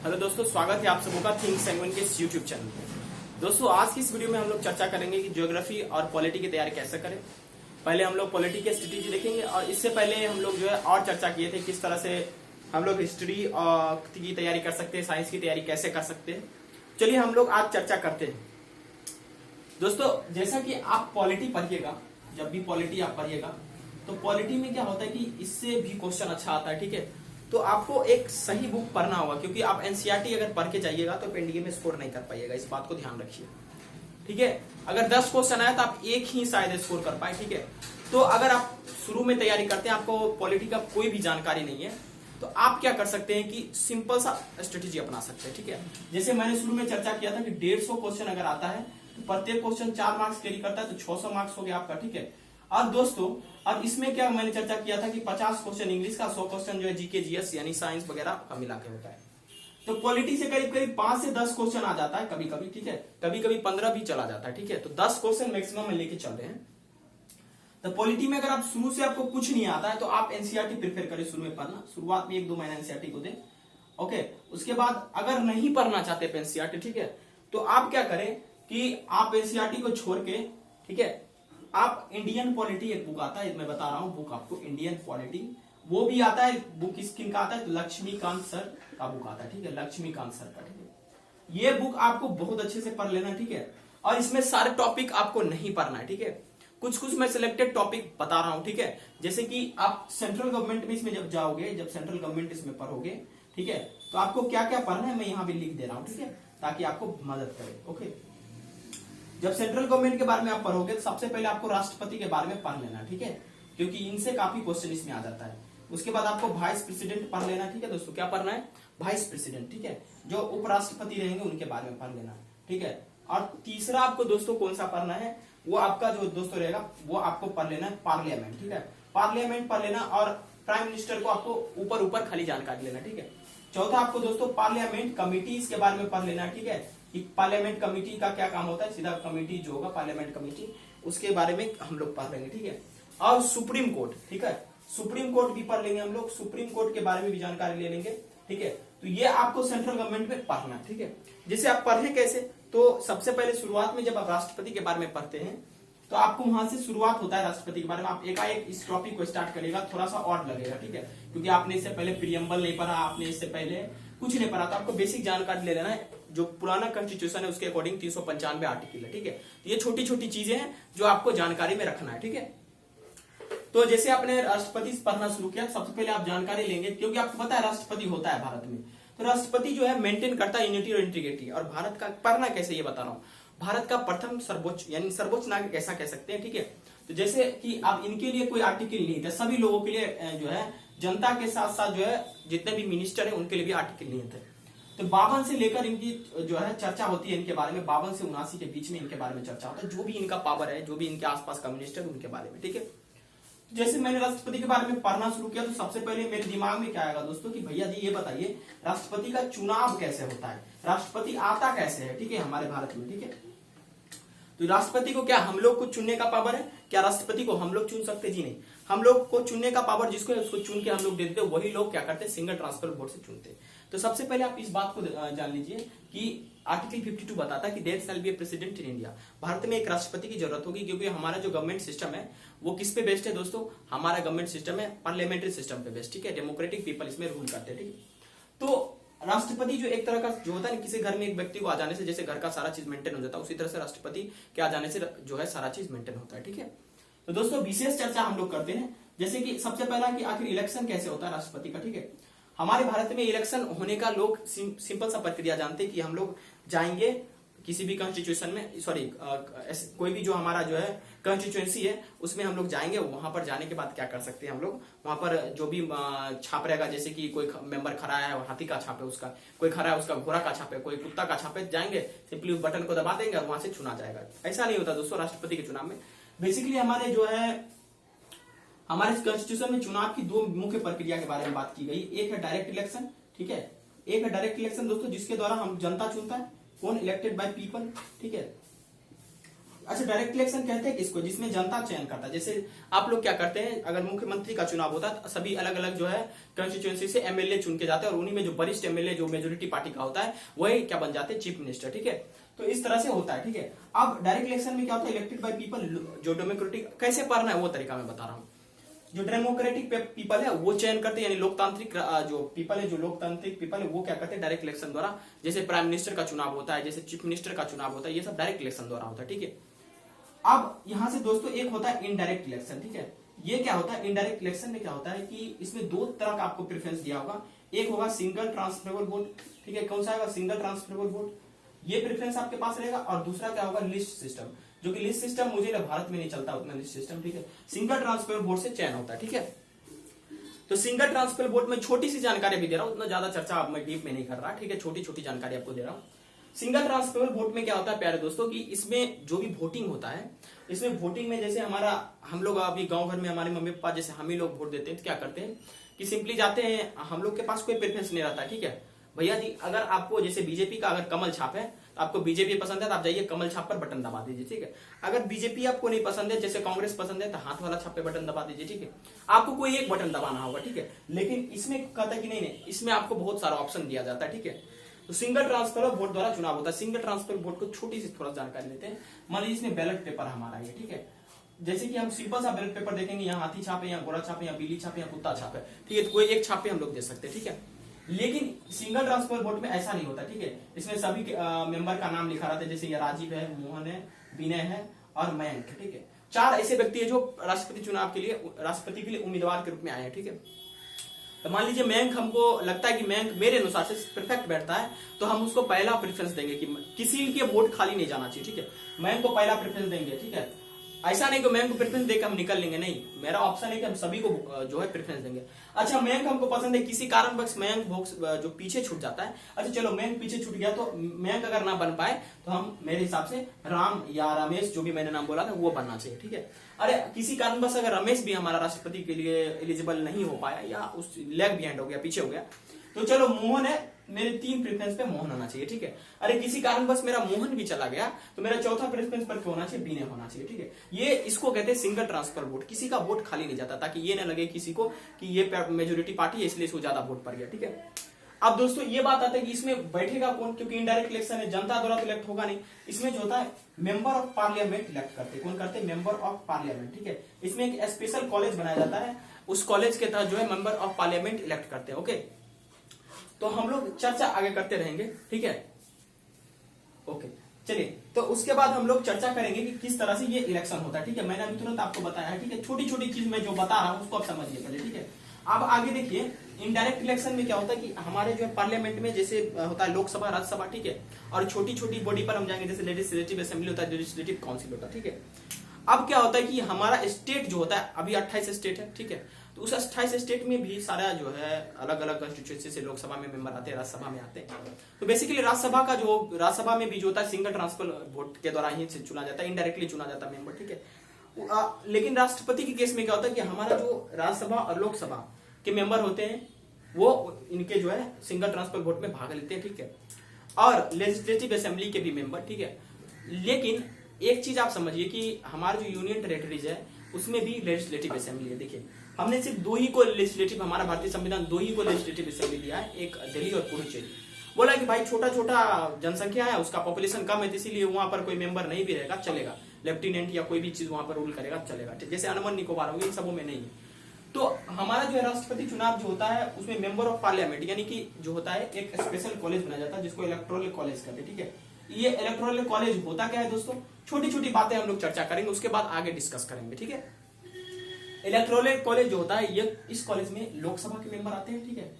Hello दोस्तों, स्वागत है आप सबों का थिंक सेगमेंट के इस यूट्यूब चैनल पे। दोस्तों, आज की इस वीडियो में हम लोग चर्चा करेंगे कि ज्योग्राफी और पॉलिटी की तैयारी कैसे करें। पहले हम लोग पॉलिटी की स्ट्रेटेजी देखेंगे और इससे पहले हम लोग जो है और चर्चा किए थे किस तरह से हम लोग हिस्ट्री की तैयारी कर सकते हैं, साइंस की तैयारी कैसे कर सकते हैं। चलिए हम लोग आज चर्चा करते हैं। दोस्तों, जैसा कि आप पॉलिटी पढ़िएगा, जब भी पॉलिटी आप पढ़िएगा तो पॉलिटी में क्या होता है कि इससे भी क्वेश्चन अच्छा आता है। ठीक है, तो आपको एक सही बुक पढ़ना होगा, क्योंकि आप एनसीईआरटी अगर पढ़ के जाइएगा तो एनडीए में स्कोर नहीं कर पाइएगा। इस बात को ध्यान रखिए। ठीक है, अगर 10 क्वेश्चन आए तो आप एक ही शायद स्कोर कर पाए। ठीक है, तो अगर आप शुरू में तैयारी करते हैं, आपको पॉलिटी का कोई भी जानकारी नहीं है, तो आप क्या कर सकते हैं कि सिंपल सा स्ट्रेटेजी अपना सकते हैं। ठीक है, जैसे मैंने शुरू में चर्चा किया था कि 150 क्वेश्चन अगर आता है तो प्रत्येक क्वेश्चन 4 मार्क्स कैरी करता है, तो 600 मार्क्स हो गया आपका। ठीक है, और दोस्तों अब इसमें क्या मैंने चर्चा किया था कि 50 क्वेश्चन इंग्लिश का, 100 क्वेश्चन जो है जीके जीएस यानी साइंस वगैरह का मिला के होता है। तो पॉलिटी से करीब करीब 5 से 10 क्वेश्चन आ जाता है कभी कभी। ठीक है, कभी कभी 15 भी चला जाता है। ठीक है, तो 10 क्वेश्चन मैक्सिमम में लेके चल रहे हैं। तो पॉलिटी में अगर आप शुरू से आपको कुछ नहीं आता है तो आप एनसीईआरटी प्रिफर करें शुरू में पढ़ना। शुरुआत में 1-2 महीना एनसीईआरटी को दें। ओके, उसके बाद अगर नहीं पढ़ना चाहते एनसीईआरटी, ठीक है, तो आप क्या करें कि आप एनसीईआरटी को छोड़ के, ठीक है, आप इंडियन पॉलिटी एक बुक आता है, मैं बता रहा हूं बुक आपको, इंडियन पॉलिटी, वो भी आता है। बुक किन का आता है? तो लक्ष्मीकांत सर का बुक आता है। ठीक है, लक्ष्मीकांत सर का। ठीक है, ये बुक आपको बहुत अच्छे से पढ़ लेना। ठीक है, और इसमें सारे टॉपिक आपको नहीं पढ़ना है। ठीक है, कुछ कुछ मैं सिलेक्टेड टॉपिक बता रहा हूं। ठीक है, जैसे कि आप सेंट्रल गवर्नमेंट में इसमें जब जाओगे, जब सेंट्रल गवर्नमेंट इसमें पढ़ोगे, ठीक है, तो आपको क्या क्या पढ़ना है मैं यहां भी लिख दे रहा हूं। ठीक है, ताकि आपको मदद करे। ओके, जब सेंट्रल गवर्नमेंट के बारे में आप पढ़ोगे तो सबसे पहले आपको राष्ट्रपति के बारे में पढ़ लेना। ठीक है, क्योंकि इनसे काफी क्वेश्चन इसमें आ जाता है। उसके बाद आपको वाइस प्रेसिडेंट पढ़ लेना। ठीक है दोस्तों, क्या पढ़ना है? Vice president. ठीक है, जो उपराष्ट्रपति रहेंगे उनके बारे में पढ़ लेना। ठीक है, और तीसरा आपको दोस्तों कौन सा पढ़ना है? वो आपका जो दोस्तों रहेगा वो आपको पढ़ लेना है पार्लियामेंट। ठीक है, पार्लियामेंट पढ़ लेना और प्राइम मिनिस्टर को आपको ऊपर ऊपर खाली जानकारी लेना। ठीक है, चौथा आपको दोस्तों पार्लियामेंट कमिटीज के बारे में पढ़ लेना। ठीक है, कि पार्लियामेंट कमेटी का क्या काम होता है, सीधा कमेटी जो होगा पार्लियामेंट कमेटी, उसके बारे में हम लोग पढ़ लेंगे। ठीक है, और सुप्रीम कोर्ट, ठीक है, सुप्रीम कोर्ट भी पढ़ लेंगे हम लोग, सुप्रीम कोर्ट के बारे में भी जानकारी ले लेंगे। ठीक है, तो ये आपको सेंट्रल गवर्नमेंट में पढ़ना। ठीक है, जैसे आप पढ़े कैसे, तो सबसे पहले शुरुआत में जब आप राष्ट्रपति के बारे में पढ़ते हैं तो आपको वहां से शुरुआत होता है राष्ट्रपति के बारे में। आप एकाएक इस टॉपिक को स्टार्ट करेगा, थोड़ा सा ऑड लगेगा। ठीक है, क्योंकि आपने इससे पहले प्रियम्बल नहीं पढ़ा, आपने इससे पहले कुछ नहीं पढ़ा, तो आपको बेसिक जानकारी ले लेना है। जो पुराना कॉन्स्टिट्यूशन है उसके अकॉर्डिंग 395 आर्टिकल है। ठीक है, तो ये छोटी छोटी चीजें हैं जो आपको जानकारी में रखना है। ठीक है, तो जैसे आपने राष्ट्रपति पढ़ना शुरू किया, सबसे पहले आप जानकारी लेंगे, क्योंकि आपको पता है राष्ट्रपति होता है भारत में, तो राष्ट्रपति जो है मेंटेन करता है यूनिटी और इंटीग्रिटी। और भारत का पढ़ना कैसे ये बता रहा हूं। भारत का प्रथम सर्वोच्च यानी सर्वोच्च नागरिक ऐसा कह सकते हैं। ठीक है, तो जैसे कि अब इनके लिए कोई आर्टिकल नहीं थे, सभी लोगों के लिए जो है, जनता के साथ साथ जो है जितने भी मिनिस्टर है उनके लिए भी आर्टिकल नहीं थे। तो 52 से लेकर इनकी जो है चर्चा होती है इनके बारे में, 52 से 79 के बीच में इनके बारे में चर्चा होता है, जो भी इनका पावर है, जो भी इनके आसपास का मिनिस्टर उनके बारे में। ठीक है, जैसे मैंने राष्ट्रपति के बारे में पढ़ना शुरू किया तो सबसे पहले मेरे दिमाग में क्या आएगा दोस्तों कि भैया जी ये बताइए राष्ट्रपति का चुनाव कैसे होता है, राष्ट्रपति आता कैसे है। ठीक है, हमारे भारत में। ठीक है, तो राष्ट्रपति को क्या हम लोग को चुनने का पावर है? क्या राष्ट्रपति को हम लोग चुन सकते? जी नहीं, हम लोग को चुनने का पावर जिसको है उसको चुन के हम लोग दे देते, वही लोग क्या करते हैं, सिंगल ट्रांसफर वोट से चुनते। तो सबसे पहले आप इस बात को जान लीजिए कि आर्टिकल 52 बताता है कि there shall be a president in India. Bharat में एक राष्ट्रपति की जरूरत होगी, क्योंकि हमारा जो गवर्नमेंट सिस्टम है वो किस पे बेस्ड है दोस्तों? हमारा गवर्नमेंट सिस्टम है पार्लियामेंट्री सिस्टम पे बेस्ड। ठीक है, डेमोक्रेटिक पीपल इसमें रूल करते हैं। ठीक है, तो राष्ट्रपति जो एक तरह का जो होता है, किसी घर में एक व्यक्ति को आ जाने से जैसे घर का सारा चीज मेंटेन हो जाता है, उसी तरह से राष्ट्रपति के आ जाने से जो है सारा चीज मेंटेन होता है। ठीक है, तो दोस्तों विशेष चर्चा हम लोग करते हैं, जैसे कि सबसे पहला कि आखिर इलेक्शन कैसे होता है राष्ट्रपति का। ठीक है, हमारे भारत में इलेक्शन होने का लोग सिंपल सा प्रक्रिया जानते हैं कि हम लोग जाएंगे किसी भी कॉन्स्टिट्यूशन में, सॉरी कोई भी जो हमारा जो है कॉन्स्टिट्यूएंसी है उसमें हम लोग जाएंगे। वहां पर जाने के बाद क्या कर सकते हैं हम लोग, वहां पर जो भी छाप रहेगा, जैसे कि कोई मेंबर खड़ा है हाथी का छाप है उसका, कोई खड़ा है उसका घोड़ा का छाप है, कोई कुत्ता का छाप है, जाएंगे सिंपली उस बटन को दबा देंगे और वहां से चुना जाएगा। ऐसा नहीं होता दोस्तों राष्ट्रपति के चुनाव में। बेसिकली हमारे जो है हमारे कॉन्स्टिट्यूशन में चुनाव की 2 मुख्य प्रक्रिया के बारे में बात की गई। एक है डायरेक्ट इलेक्शन, ठीक है, एक है डायरेक्ट इलेक्शन दोस्तों जिसके द्वारा हम जनता चुनता है, कौन? Elected by people. ठीक है, अच्छा, डायरेक्ट इलेक्शन कहते हैं किसको, जिसमें जनता चयन करता है। जैसे आप लोग क्या करते हैं, अगर मुख्यमंत्री का चुनाव होता है तो सभी अलग अलग जो है कंस्टिट्यूएंसी से एमएलए चुन के जाते हैं और उन्हीं में जो वरिष्ठ एमएलए जो मेजोरिटी पार्टी का होता है वही क्या बन जाते हैं, चीफ मिनिस्टर। ठीक है, तो इस तरह से होता है। ठीक है, अब डायरेक्ट इलेक्शन में क्या होता है, इलेक्टेड बाय पीपल, जो डेमोक्रेटिक कैसे पढ़ना है वो तरीका मैं बता रहा हूँ। जो डेमोक्रेटिक पीपल है वो चयन करते हैं, यानी लोकतांत्रिक जो पीपल है, जो लोकतांत्रिक पीपल है वो क्या करते हैं, डायरेक्ट इलेक्शन द्वारा, जैसे प्राइम मिनिस्टर का चुनाव होता है, जैसे चीफ मिनिस्टर का चुनाव होता है, ये सब डायरेक्ट इलेक्शन द्वारा होता है। ठीक है, अब यहां से दोस्तों एक होता है इनडायरेक्ट इलेक्शन। ठीक है, ये क्या होता है, इनडायरेक्ट इलेक्शन में क्या होता है कि इसमें दो तरह का आपको प्रेफरेंस दिया होगा। एक होगा सिंगल ट्रांसफरेबल वोट। ठीक है, कौन सा होगा, सिंगल ट्रांसफरेबल वोट, ये प्रेफरेंस आपके पास रहेगा। और दूसरा क्या होगा, लिस्ट सिस्टम, जो कि लिस्ट सिस्टम मुझे भारत में नहीं चलता उतना लिस्ट सिस्टम। ठीक है, सिंगल ट्रांसफरेबल वोट से चयन होता है। ठीक है, तो सिंगल ट्रांसफरेबल वोट में छोटी सी जानकारी भी दे रहा हूं, उतना ज्यादा चर्चा अब मैं डीप में नहीं कर रहा। ठीक है, छोटी छोटी जानकारी आपको दे रहा हूं। सिंगल ट्रांसफरेबल वोट में क्या होता है प्यारे दोस्तों, कि इसमें जो भी वोटिंग होता है, इसमें वोटिंग में जैसे हम लोग अभी गांव घर में हमारे मम्मी पापा जैसे हम ही लोग वोट देते हैं तो क्या करते हैं कि सिंपली जाते हैं, हम लोग के पास कोई प्रेफरेंस नहीं रहता। ठीक है भैया जी, अगर आपको जैसे बीजेपी का अगर कमल छाप है तो आपको बीजेपी पसंद है तो आप जाइए कमल छाप पर बटन दबा दीजिए। ठीक है, अगर बीजेपी आपको नहीं पसंद है, जैसे कांग्रेस पसंद है, तो हाथ वाला छाप पे बटन दबा दीजिए। ठीक है, आपको कोई एक बटन दबाना होगा। ठीक है, लेकिन इसमें कहता है कि नहीं, इसमें आपको बहुत सारा ऑप्शन दिया जाता है। ठीक है, तो सिंगल ट्रांसफर वोट द्वारा चुनाव होता है। सिंगल ट्रांसफर वोट को छोटी सी थोड़ा जानकारी लेते हैं। मान लीजिए इसमें बैलेट पेपर हमारा है। ठीक है, जैसे कि हम सिंपल सा बैलेट पेपर देखेंगे, यहाँ हाथी छाप है, यहाँ घोड़ा छाप है, यहाँ बिल्ली छाप है, यहाँ कुत्ता छाप है। ठीक है, तो कोई एक छाप पे हम लोग दे सकते हैं। ठीक है, लेकिन सिंगल ट्रांसफर वोट में ऐसा नहीं होता। ठीक है, इसमें सभी मेंबर का नाम लिखा रहता है, जैसे ये राजीव है, मोहन है, विनय है और मयंक। ठीक है, चार ऐसे व्यक्ति है जो राष्ट्रपति चुनाव के लिए, राष्ट्रपति के लिए उम्मीदवार के रूप में आए हैं। ठीक है, तो मान लीजिए मयंक, हमको लगता है कि मयंक मेरे अनुसार से परफेक्ट बैठता है, तो हम उसको पहला प्रेफरेंस देंगे कि किसी के वोट खाली नहीं जाना चाहिए। ठीक है, मयंक को पहला प्रेफरेंस देंगे। ठीक है, ऐसा नहीं कि मयंक को प्रेफरेंस देकर हम निकल लेंगे, नहीं, मेरा ऑप्शन है कि हम सभी को जो है प्रेफरेंस देंगे। अच्छा, मयंक हमको पसंद है, किसी कारणवश मयंक जो पीछे छूट जाता है, अच्छा चलो मयंक पीछे छूट गया, तो मयंक अगर ना बन पाए तो हम, मेरे हिसाब से राम या रमेश, जो भी मैंने नाम बोला था वो बनना चाहिए। ठीक है, अरे किसी कारणवश अगर रमेश भी हमारा राष्ट्रपति के लिए एलिजिबल नहीं हो पाया या उस लेग बिहाइंड हो गया, पीछे हो गया, तो चलो मोहन है, मेरे तीन प्रेफरेंस पे मोहन होना चाहिए। ठीक है, अरे किसी कारणवश मेरा मोहन भी चला गया तो मेरा चौथा प्रेफरेंस पर क्यों होना चाहिए, विनय होना चाहिए। ठीक है, ये इसको कहते हैं सिंगल ट्रांसफर वोट, किसी का वोट खाली नहीं जाता, ताकि ये ना लगे किसी को कि ये मेजोरिटी पार्टी है इसलिए इसको ज्यादा वोट पड़ गया। ठीक है, अब दोस्तों ये बात आती है कि इसमें बैठेगा कौन, क्योंकि इनडायरेक्ट इलेक्शन है, जनता द्वारा तो इलेक्ट होगा नहीं। इसमें जो होता है मेंबर ऑफ पार्लियामेंट इलेक्ट करते हैं। कौन करते हैं, मेंबर ऑफ पार्लियामेंट। ठीक है, इसमें एक स्पेशल कॉलेज बनाया जाता है, उस कॉलेज के तहत जो है मेंबर ऑफ पार्लियामेंट इलेक्ट करते हैं। ओके, तो हम लोग चर्चा आगे करते रहेंगे। ठीक है, ओके, चलिए, तो उसके बाद हम लोग चर्चा करेंगे कि किस तरह से ये इलेक्शन होता है। ठीक है, मैंने अभी तुरंत आपको बताया है। ठीक है, छोटी छोटी चीज मैं जो बता रहा हूं उसको आप समझिए पहले। ठीक है, अब आगे देखिए, इनडायरेक्ट इलेक्शन में क्या होता है कि हमारे जो है पार्लियामेंट में जैसे होता है लोकसभा, राज्यसभा। ठीक है, और छोटी छोटी बॉडी पर हम जाएंगे, जैसे लेजिस्लेटिव असेंबली होता है, लेजिस्लेटिव काउंसिल होता है। ठीक है, अब क्या होता है कि हमारा स्टेट जो होता है, अभी 28 स्टेट है। ठीक है, तो उस 28 स्टेट में भी सारा जो है अलग अलग कंस्टिट्यूएंसी से लोकसभा में मेंबर आते हैं, राज्यसभा में आते हैं। तो बेसिकली राज्यसभा में भी जो होता है सिंगल ट्रांसफर वोट के द्वारा ही चुना जाता है, इनडायरेक्टली चुना जाता है मेंबर। ठीक है, लेकिन राष्ट्रपति के केस में क्या होता है कि हमारा जो राज्यसभा और लोकसभा के मेंबर होते हैं वो इनके जो है सिंगल ट्रांसफर वोट में भाग लेते हैं। ठीक है, और लेजिस्लेटिव असेंबली के भी मेंबर। ठीक है, लेकिन एक चीज आप समझिए कि हमारे जो यूनियन टेरिटरीज है उसमें भी लेजिस्लेटिव असेंबली है। देखिए, हमने सिर्फ दो ही को लेजिस्लेटिव, हमारा भारतीय संविधान दो ही को लेजिस्लेटिव असेंबली दिया है, एक दिल्ली और पुडुचेरी। बोला कि भाई छोटा छोटा जनसंख्या है, उसका पॉपुलेशन कम है, इसीलिए वहां पर कोई मेंबर नहीं भी रहेगा चलेगा, लेफ्टिनेंट या कोई भी चीज वहां पर रूल करेगा चलेगा। जैसे अंडमान निकोबार होगी, इन सबों में नहीं है। तो हमारा जो है राष्ट्रपति चुनाव जो होता है उसमें मेंबर ऑफ पार्लियामेंट यानी कि जो होता है एक स्पेशल कॉलेज बनाया जाता है जिसको इलेक्टोरल कॉलेज कहते हैं। ठीक है, ये इलेक्टोरल कॉलेज होता क्या है दोस्तों, छोटी छोटी बातें हम लोग चर्चा करेंगे, उसके बाद आगे डिस्कस करेंगे। ठीक है, इलेक्टोरल कॉलेज जो होता है, ये इस कॉलेज में लोकसभा के मेंबर आते हैं। ठीक है,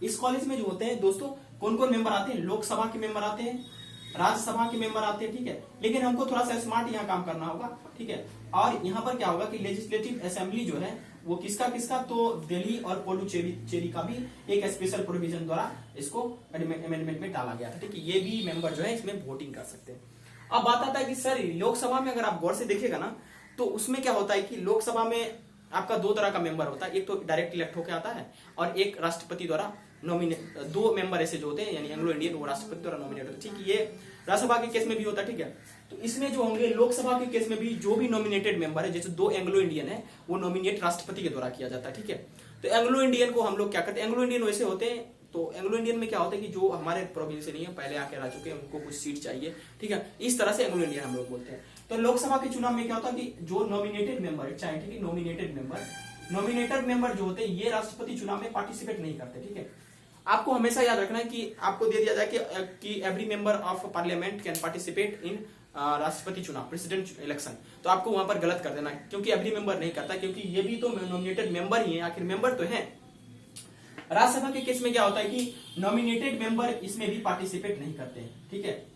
इस कॉलेज में जो होते हैं दोस्तों कौन कौन मेंबर आते हैं, लोकसभा के मेंबर आते हैं, राज्यसभा के मेंबर आते हैं। ठीक है, लेकिन हमको थोड़ा सा स्मार्ट यहाँ काम करना होगा। ठीक है, और यहाँ पर क्या होगा कि लेजिस्लेटिव असेंबली जो है वो किसका किसका, तो दिल्ली और पुडुचेरी का भी एक स्पेशल प्रोविजन द्वारा इसको अमेंडमेंट में डाला गया था। ठीक है, ये भी मेंबर जो है इसमें वोटिंग कर सकते हैं। अब बात आता है कि सर लोकसभा में अगर आप गौर से देखिएगा ना, तो उसमें क्या होता है कि लोकसभा में आपका दो तरह का मेंबर होता है, एक तो डायरेक्ट इलेक्ट होकर आता है और एक राष्ट्रपति द्वारा नॉमिनेट 2 मेंबर ऐसे जो होते हैं यानी एंग्लो इंडियन वो राष्ट्रपति द्वारा नॉमिनेट होते हैं, ठीक है। ये राज्यसभा के केस में भी होता है, ठीक है। तो इसमें जो होंगे लोकसभा के केस में भी जो भी नॉमिनेटेड मेंबर है, जैसे 2 एंग्लो इंडियन है, वो नॉमिनेट राष्ट्रपति के द्वारा किया जाता है, ठीक है। तो एंग्लो इंडियन को हम लोग क्या करते हैं, एंग्लो इंडियन वैसे होते हैं, तो एंग्लो इंडियन में क्या होता है कि जो हमारे प्रोविंस से नहीं है, पहले आके रह चुके हैं, उनको कुछ सीट चाहिए, ठीक है। इस तरह से एंग्लो इंडियन हम लोग बोलते हैं। तो लोकसभा के चुनाव में क्या होता है कि जो नॉमिनेटेड मेंबर, चाहे ठीक है, नॉमिनेटेड मेंबर जो होते हैं ये राष्ट्रपति चुनाव में पार्टिसिपेट नहीं करते, ठीक है। आपको हमेशा याद रखना है कि आपको दे दिया जाए कि every member of parliament can participate in राष्ट्रपति चुनाव, प्रेसिडेंट इलेक्शन, तो आपको वहां पर गलत कर देना है, क्योंकि एवरी मेंबर नहीं करता, क्योंकि ये भी तो नॉमिनेटेड मेंबर ही है, आखिर मेंबर तो है। राज्यसभा के केस में क्या होता है कि नॉमिनेटेड मेंबर इसमें भी पार्टिसिपेट नहीं करते हैं, ठीक है।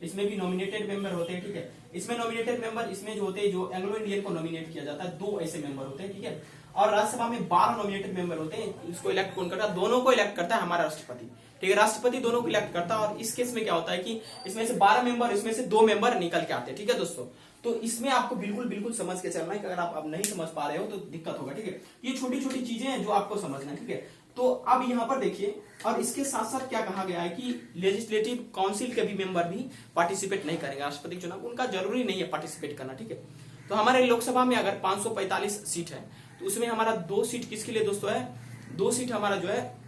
इसमें भी नॉमिनेटेड मेंबर होते हैं, ठीक है। इसमें नॉमिनेटेड मेंबर इसमें जो होते हैं, जो एंग्लो इंडियन को नॉमिनेट किया जाता है, 2 ऐसे मेंबर होते हैं, ठीक है। और राज्यसभा में 12 नॉमिनेटेड मेंबर होते हैं। इसको इलेक्ट कौन करता है, दोनों को इलेक्ट करता है हमारा राष्ट्रपति, ठीक है। राष्ट्रपति दोनों को इलेक्ट करता है। और इस केस में क्या होता है कि इसमें से 12 मेंबर, इसमें से 2 मेंबर निकल के आते हैं, ठीक है दोस्तों। तो इसमें आपको बिल्कुल समझ के चलना है कि अगर आप अब नहीं समझ पा रहे हो तो दिक्कत होगा, ठीक है। ये छोटी छोटी चीजें हैं जो आपको समझना है, ठीक है। तो अब यहाँ पर देखिए, और इसके साथ साथ क्या कहा गया है कि लेजिस्लेटिव काउंसिल के भी मेंबर भी पार्टिसिपेट नहीं करेंगे राष्ट्रपति चुनाव, उनका जरूरी नहीं है पार्टिसिपेट करना, ठीक है। तो हमारे लोकसभा में अगर 545 सीट है, तो उसमें हमारा 2 सीट किसके लिए दोस्तों है, 2 सीट हमारा जो है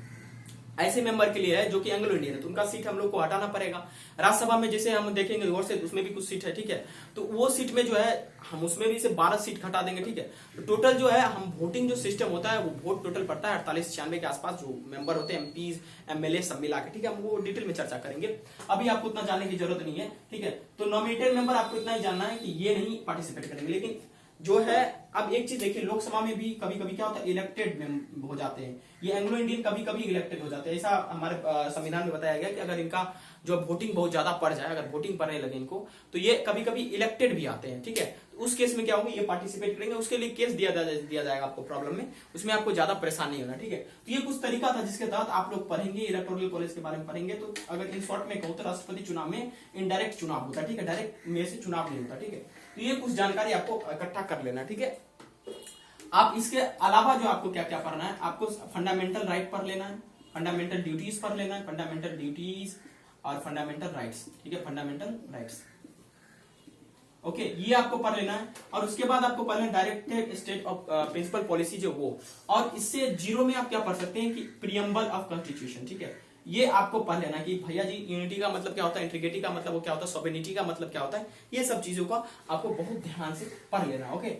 ऐसे मेंबर के लिए है जो कि एंग्लो इंडियन है, तो उनका सीट हम लोग को हटाना पड़ेगा। राज्यसभा में जैसे हम देखेंगे गौर से, उसमें भी कुछ सीट है, ठीक है। तो वो सीट में जो है हम उसमें भी से 12 सीट घटा देंगे, ठीक है। तो टोटल जो है हम वोटिंग जो सिस्टम होता है वो वोट टोटल पड़ता है 48-96 के आसपास, जो मेंबर होते हैं एमपीज एमएलए सब मिला के, ठीक है। हम वो डिटेल में चर्चा करेंगे, अभी आपको उतना जानने की जरूरत नहीं है, ठीक है। तो नॉमिनेटेड मेंबर आपको इतना ही जानना है कि ये नहीं पार्टिसिपेट करेंगे। लेकिन जो है, अब एक चीज देखिए, लोकसभा में भी कभी कभी क्या होता है, इलेक्टेड हो जाते हैं ये एंग्लो इंडियन, कभी कभी इलेक्टेड हो जाते हैं। ऐसा हमारे संविधान में बताया गया कि अगर इनका जो वोटिंग बहुत ज्यादा पड़ जाए, अगर वोटिंग पड़ने लगे इनको, तो ये कभी कभी इलेक्टेड भी आते हैं, ठीक है। तो उस केस में क्या होगा, ये पार्टिसिपेट करेंगे, उसके लिए केस दिया जाएगा आपको प्रॉब्लम में, उसमें आपको ज्यादा परेशान नहीं होना, ठीक है। तो ये कुछ तरीका था जिसके तहत आप लोग पढ़ेंगे, इलेक्टोरल कॉलेज के बारे में पढ़ेंगे। तो अगर इन शॉर्ट में कहूं तो राष्ट्रपति चुनाव में इनडायरेक्ट चुनाव होता है, ठीक है, डायरेक्ट में से चुनाव नहीं होता, ठीक है। तो ये कुछ जानकारी आपको इकट्ठा कर लेना, ठीक है। आप इसके अलावा जो आपको क्या क्या पढ़ना है, आपको फंडामेंटल राइट पढ़ लेना है, फंडामेंटल ड्यूटीज पढ़ लेना है, फंडामेंटल ड्यूटीज और फंडामेंटल राइट्स, ठीक है, फंडामेंटल राइट्स, ओके, ये आपको पढ़ लेना है। और उसके बाद आपको पढ़ना है directed state of principal policy जो वो, और इससे 0 में आप क्या पढ़ सकते हैं कि प्रियम्बल ऑफ कॉन्स्टिट्यूशन, ठीक है। ये आपको पढ़ लेना कि भैया जी यूनिटी का मतलब क्या होता है, इंटीग्रिटी का मतलब वो क्या होता है, सॉवरेनिटी का मतलब क्या होता है, ये सब चीजों का आपको बहुत ध्यान से पढ़ लेना, ओके।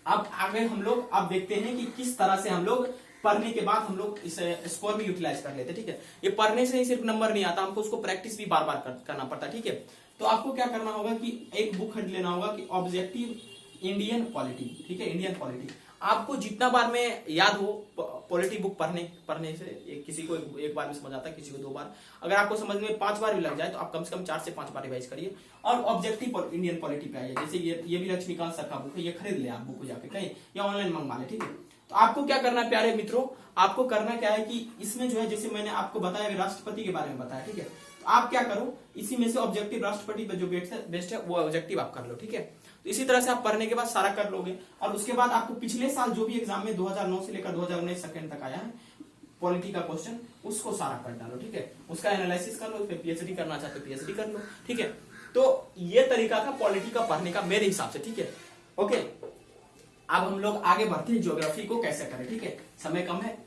अब आगे हम लोग अब देखते हैं कि किस तरह से हम लोग पढ़ने के बाद हम लोग इस स्कोर में यूटिलाइज कर लेते हैं, ठीक है। ये पढ़ने से ही सिर्फ नंबर नहीं आता, हमको उसको प्रैक्टिस भी बार बार करना पड़ता है, ठीक है। तो आपको क्या करना होगा कि एक बुक खरीद लेना होगा कि ऑब्जेक्टिव इंडियन पॉलिटी, ठीक है, इंडियन पॉलिटी। आपको जितना बार में याद हो, पॉलिटी बुक पढ़ने से किसी को एक बार में समझ आता है, किसी को 2 बार, अगर आपको समझ में 5 बार भी लग जाए तो आप कम से कम 4 से 5 बार रिवाइज करिए और ऑब्जेक्टिव इंडियन पॉलिटी पे आइए। जैसे ये भी लक्ष्मीकांत सर का बुक है, ये खरीद ले आप बुक जाके कहीं या ऑनलाइन मंगवा ले, ठीक है। तो आपको क्या करना है प्यारे मित्रों, आपको करना क्या है कि इसमें जो है, जैसे मैंने आपको बताया राष्ट्रपति के बारे में बताया, ठीक है। तो आप क्या करो, इसी में से ऑब्जेक्टिव राष्ट्रपति पे जो बेस्ट है वो ऑब्जेक्टिव आप कर लो, ठीक है। तो इसी तरह से आप पढ़ने के बाद सारा कर लोगे, और उसके बाद आपको पिछले साल जो भी एग्जाम में 2009 से लेकर 2019 सेकंड तक आया है पॉलिटी का क्वेश्चन, उसको सारा कर डालो, ठीक है। उसका एनालिसिस कर लो, फिर पीएचडी करना चाहते हो पीएचडी कर लो, ठीक है। तो ये तरीका था पॉलिटी का पढ़ने का मेरे हिसाब से, ठीक है, ओके। अब हम लोग आगे बढ़ते हैं, ज्योग्राफी को कैसे करें, ठीक है। समय कम है,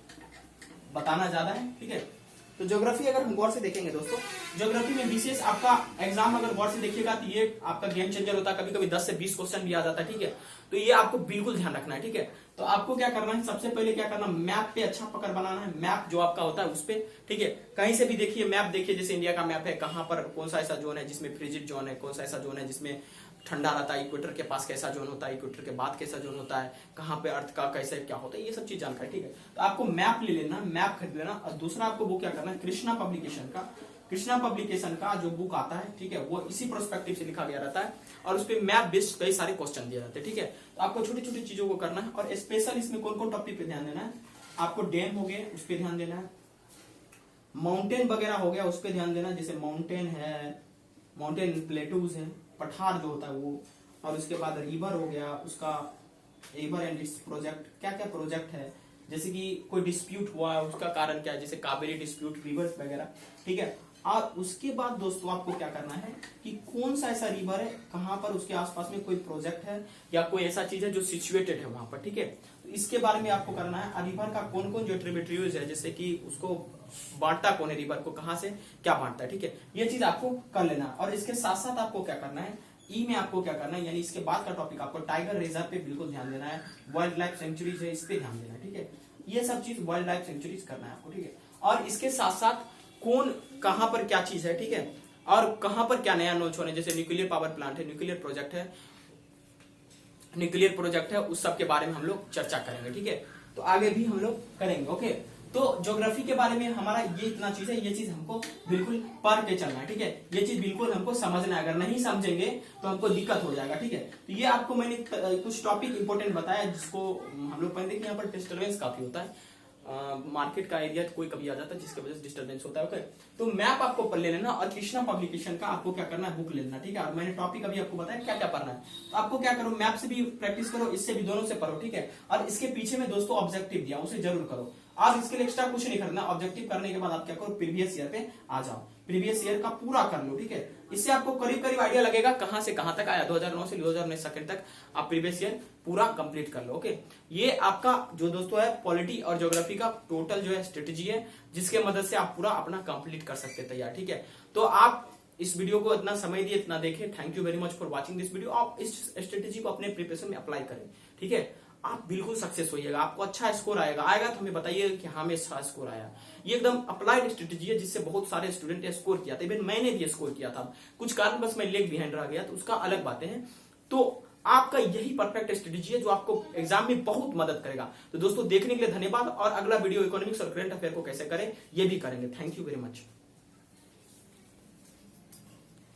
बताना ज्यादा है, ठीक है। तो ज्योग्राफी अगर हम गौर से देखेंगे दोस्तों, ज्योग्राफी में विशेष आपका एग्जाम अगर गौर से देखिएगा तो ये आपका गेम चेंजर होता है, कभी कभी 10 से 20 क्वेश्चन भी आ जाता है, ठीक है। तो ये आपको बिल्कुल ध्यान रखना है, ठीक है। तो आपको क्या करना है, सबसे पहले क्या करना, मैप पे अच्छा पकड़ बनाना है, मैप जो आपका होता है उस पे, ठीक है। कहीं से भी देखिए मैप देखिए, जैसे इंडिया का मैप है, कहां पर कौन सा ऐसा जोन है जिसमें फ्रिजिड जोन है, कौन सा ऐसा जोन है जिसमें ठंडा रहता है, इक्वेटर के पास कैसा जोन होता है, इक्वेटर के बाद कैसा जोन होता है, कहां पे अर्थ का कैसे क्या होता है, ये सब चीज जानकारी, ठीक है। तो आपको मैप ले लेना, मैप खरीद लेना। और दूसरा आपको वो क्या करना है, कृष्णा पब्लिकेशन का जो बुक आता है, ठीक है, वो इसी प्रोस्पेक्टिव से लिखा गया रहता है और उस पर मैप बेस्ड कई सारे क्वेश्चन दिए जाते हैं, ठीक है। तो आपको छोटी छोटी चीजों को करना है, और स्पेशल इसमें कौन कौन टॉपिक पे ध्यान देना है, आपको डैम हो गए उस पर ध्यान देना है, माउंटेन वगैरह हो गया उस पर ध्यान देना, जैसे माउंटेन है, माउंटेन प्लेटूज है, पठार जो होता है वो, और उसके बाद रिवर हो गया, उसका रिवर एंड इट्स प्रोजेक्ट, क्या क्या प्रोजेक्ट है, जैसे कि कोई डिस्प्यूट हुआ है उसका कारण क्या है, जैसे कावेरी डिस्प्यूट, रिवर्स वगैरह, ठीक है। और उसके बाद दोस्तों आपको क्या करना है कि कौन सा ऐसा रिवर है, कहां पर उसके आसपास में कोई प्रोजेक्ट है या कोई ऐसा चीज है जो सिचुएटेड है वहां पर, ठीक है। तो इसके बारे में आपको करना है। रिवर का कौन कौन जो ट्रिब्यूटरीज है, जैसे कि उसको बांटता कौन है, रिवर को कहां से क्या बांटता है, ठीक है, ये चीज आपको कर लेना। और इसके साथ साथ आपको क्या करना है, ई में आपको क्या करना है, यानी इसके बाद का टॉपिक आपको टाइगर रिजर्व पे बिल्कुल ध्यान देना है, वाइल्ड लाइफ सेंचुरीज है इस पे ध्यान देना है, ठीक है। ये सब चीज वाइल्ड लाइफ सेंचुरीज करना है आपको, ठीक है। और इसके साथ साथ कौन कहां पर क्या चीज है, ठीक है, और कहां पर क्या नया नोच होने, जैसे न्यूक्लियर पावर प्लांट है, न्यूक्लियर प्रोजेक्ट है, उस सब के बारे में हम लोग चर्चा करेंगे, ठीक है। तो आगे भी हम लोग करेंगे, ओके। तो ज्योग्राफी के बारे में हमारा ये इतना चीज है, ये चीज हमको बिल्कुल पढ़ के चलना है, ठीक है। ये चीज बिल्कुल हमको समझना है, अगर नहीं समझेंगे तो हमको दिक्कत हो जाएगा, ठीक है। तो ये आपको मैंने कुछ टॉपिक इंपोर्टेंट बताया, जिसको हम लोग पहले देखिए, यहाँ पर डिस्टर्बेंस काफी होता है, मार्केट का एरिया कोई कभी आ जाता है जिसकी वजह से डिस्टर्बेंस होता है, ओके। तो मैप आपको पढ़ लेना और कृष्णा पब्लिकेशन का आपको क्या करना है, बुक ले लेना, ठीक है। और मैंने टॉपिक अभी आपको बताया क्या क्या पढ़ना है, तो आपको क्या करो, मैप से भी प्रैक्टिस करो, इससे भी, दोनों से पढ़ो, ठीक है। और इसके पीछे में दोस्तों ऑब्जेक्टिव दिया, उसे जरूर करो। आप इसके लिए एक्स्ट्रा कुछ नहीं करना, ऑब्जेक्टिव करने के बाद आप क्या करो, प्रीवियस ईयर पे आ जाओ, प्रीवियस ईयर का पूरा कर लो, ठीक है। इससे आपको करीब करीब आइडिया लगेगा कहां से कहां तक आया, 2009 से 2019 सेकंड तक आप प्रीवियस ईयर पूरा कंप्लीट कर लो, ओके। ये आपका जो दोस्तों है पॉलिटी और ज्योग्राफी का टोटल जो है स्ट्रेटेजी है, जिसके मदद से आप पूरा अपना कंप्लीट कर सकते हैं तैयार, ठीक है। तो आप इस वीडियो को इतना समय दिए, इतना देखें, thank you very much for watching this video. आप इस स्ट्रेटेजी को अपने प्रिपरेशन में अप्लाई करें, ठीक है। आप बिल्कुल सक्सेस होइएगा, आपको अच्छा स्कोर आएगा तो हमें बताइए कि हाँ में अच्छा स्कोर आया। ये एकदम अप्लाइड स्ट्रेटेजी है, जिससे बहुत सारे स्टूडेंट ने स्कोर किया था, इवन मैंने भी स्कोर किया था, कुछ कारण बस मैं लेग बिहाइंड रह गया, तो उसका अलग बातें हैं। तो आपका यही परफेक्ट स्ट्रेटेजी है जो आपको एग्जाम में बहुत मदद करेगा। तो दोस्तों देखने के लिए धन्यवाद, और अगला वीडियो इकोनॉमिक्स और करंट अफेयर को कैसे करें ये भी करेंगे। Thank you very much.